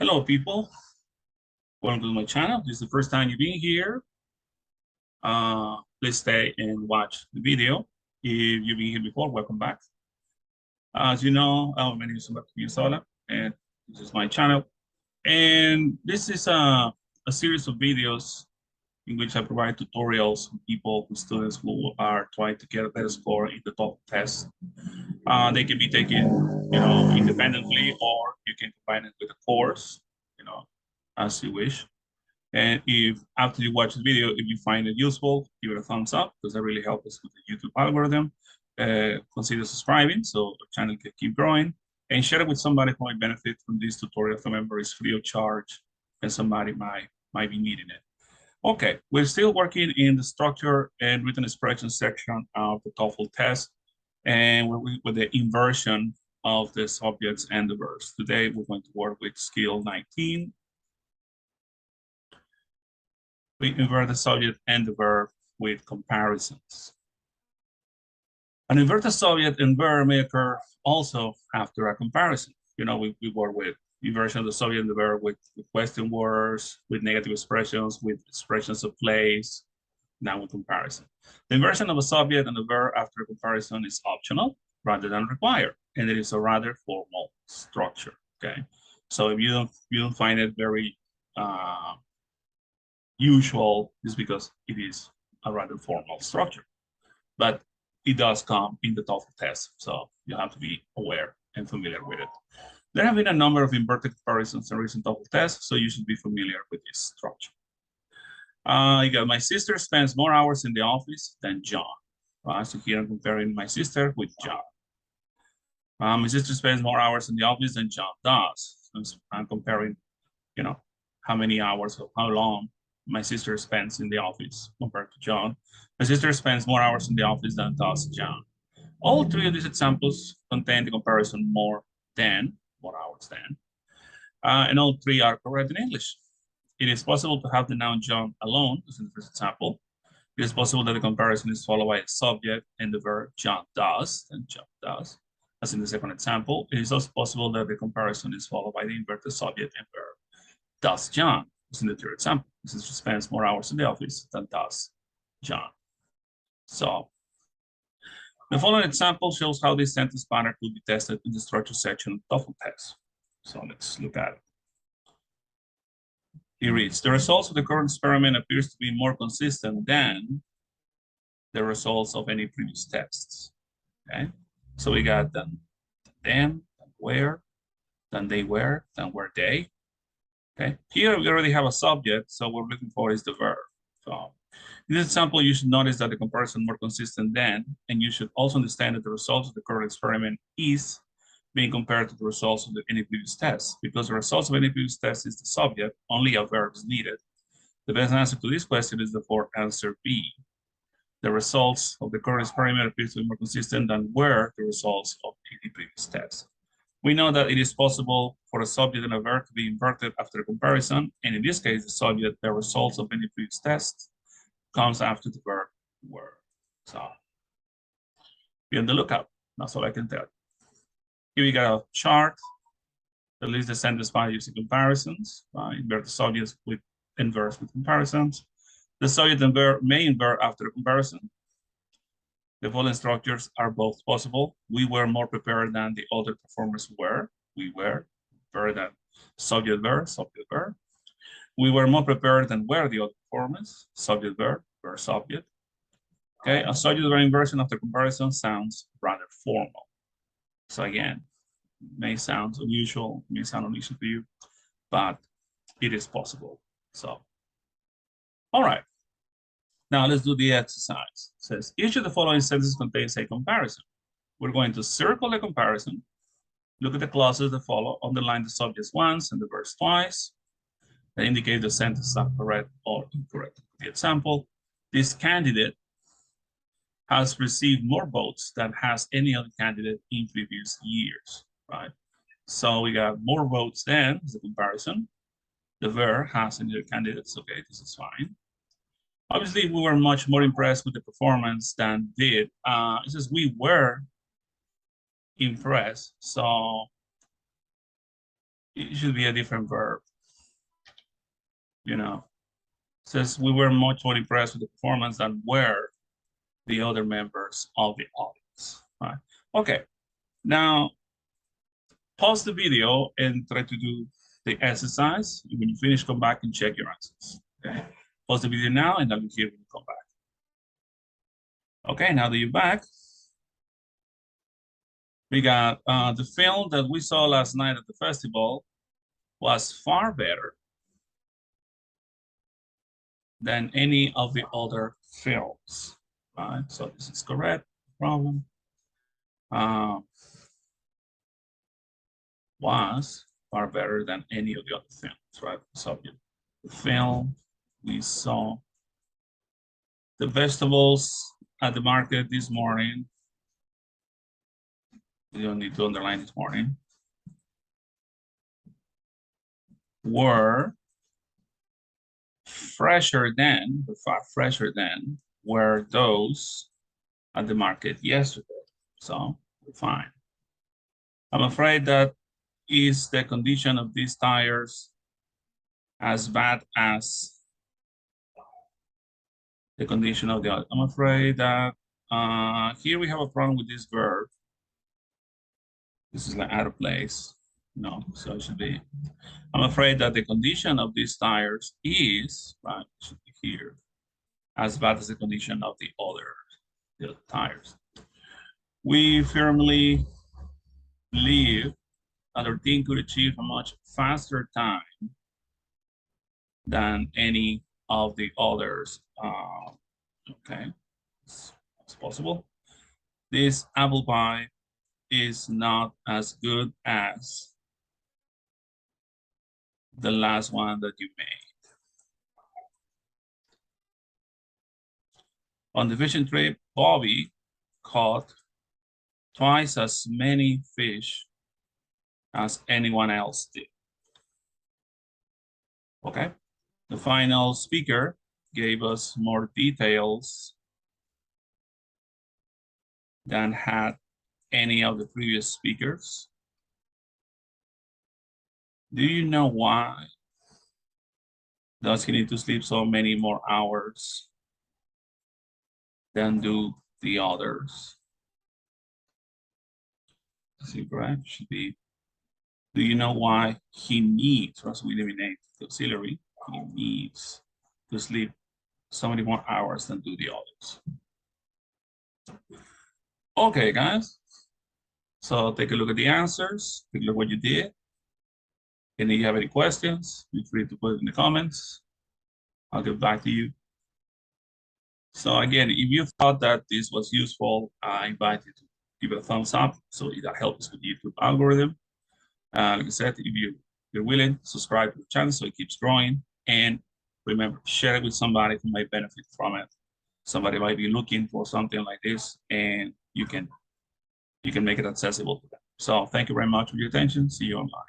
Hello, people. Welcome to my channel. If this is the first time you've been here. Please stay and watch the video. If you've been here before, welcome back. As you know, my name is Sola, and this is my channel. And this is a series of videos in which I provide tutorials for people, students who are trying to get a better score in the TOEFL test. They can be taken, independently, or you can combine it with a course, as you wish. And if after you watch the video, if you find it useful, give it a thumbs up because that really helps us with the YouTube algorithm. Consider subscribing so our channel can keep growing, and share it with somebody who might benefit from this tutorial. Remember, it's free of charge and somebody might be needing it. Okay, we're still working in the structure and written expression section of the TOEFL test, and with the inversion of the subjects and the verbs. Today, we're going to work with skill 19. We invert the subject and the verb with comparisons. An inverted subject and verb may occur also after a comparison. We work with inversion of the subject and the verb with question words, with negative expressions, with expressions of place, now with comparison. The inversion of a subject and the verb after a comparison is optional rather than required, and it is a rather formal structure. Okay, so if you don't find it very usual, is because it is a rather formal structure, but it does come in the TOEFL test, so you have to be aware and familiar with it. There have been a number of inverted comparisons in recent TOEFL tests, so you should be familiar with this structure. You got my sister spends more hours in the office than John. So here I'm comparing my sister with John. My sister spends more hours in the office than John does. So I'm comparing, how many hours or how long my sister spends in the office compared to John. My sister spends more hours in the office than does John. All three of these examples contain the comparison more hours than, and all three are correct in English. It is possible to have the noun John alone, as in the first example. It is possible that the comparison is followed by a subject and the verb John does, and John does, as in the second example. It is also possible that the comparison is followed by the inverted subject and verb does John, as in the third example. This is spends more hours in the office than does John. So the following example shows how this sentence pattern could be tested in the structure section of TOEFL test. So let's look at it. He reads, the results of the current experiment appears to be more consistent than the results of any previous tests. Okay, so we got them, than where, than they were, than were they. Okay, here we already have a subject, so what we're looking for is the verb. So in this example, you should notice that the comparison more consistent than, and you should also understand that the results of the current experiment is being compared to the results of any previous test. Because the results of any previous test is the subject, only a verb is needed. The best answer to this question is therefore answer B. The results of the current experiment appear to be more consistent than were the results of any previous test. We know that it is possible for a subject and a verb to be inverted after a comparison, and in this case, the subject, the results of any previous test, comes after the verb were. So be on the lookout. That's all I can tell you. Here we got a chart that lists the sentence pattern using comparisons. Invert the subjects with inverse with comparisons. The subject and verb may invert after a comparison. The following structures are both possible. We were more prepared than the other performers were. We were prepared than subject verb, subject verb. We were more prepared than were the other performers, subject verb, verb subject. Okay, a subject verb inversion after comparison sounds rather formal. So again, may sound unusual, may sound unusual to you, but it is possible. So, all right. Now let's do the exercise. It says, each of the following sentences contains a comparison. We're going to circle the comparison, look at the clauses that follow, underline the subjects once and the verbs twice, that indicate the sentences are correct or incorrect. The example, this candidate has received more votes than has any other candidate in previous years, right? So we got more votes than is the comparison. The verb has any other candidates. Okay, this is fine. Obviously, we were much more impressed with the performance than did. It says we were impressed. So it should be a different verb. You know, says we were much more impressed with the performance than were the other members of the audience. All right. Okay. Now, pause the video and try to do the exercise. And when you finish, come back and check your answers. Okay. Pause the video now, and I'll be here when you come back. Okay, now that you're back, we got the film that we saw last night at the festival was far better than any of the other films. Right, so this is correct. Problem. Was far better than any of the other films, right? So the film we saw, the vegetables at the market this morning. You don't need to underline this morning. Were fresher than, far fresher than, were those at the market yesterday. So we're fine. I'm afraid that is the condition of these tires as bad as the condition of the other. I'm afraid that here we have a problem with this verb. This is like out of place. No, so it should be. I'm afraid that the condition of these tires is, right, should be here, as bad as the condition of the other tires. We firmly believe that our team could achieve a much faster time than any of the others. Okay, it's possible. This apple pie is not as good as the last one that you made. On the fishing trip, Bobby caught twice as many fish as anyone else did. Okay, the final speaker gave us more details than had any of the previous speakers. Do you know why? Does he need to sleep so many more hours than do the others? Is it correct? Should be. Do you know why he needs, once we eliminate the auxiliary, he needs to sleep so many more hours than do the others? Okay, guys. So take a look at the answers, take a look what you did. And if you have any questions, feel free to put it in the comments. I'll get back to you. So again, if you thought that this was useful, I invite you to give it a thumbs up so that helps with the YouTube algorithm. Like I said, if you're willing, subscribe to the channel so it keeps growing. And remember, share it with somebody who might benefit from it. Somebody might be looking for something like this, and you can make it accessible to them. So thank you very much for your attention. See you online.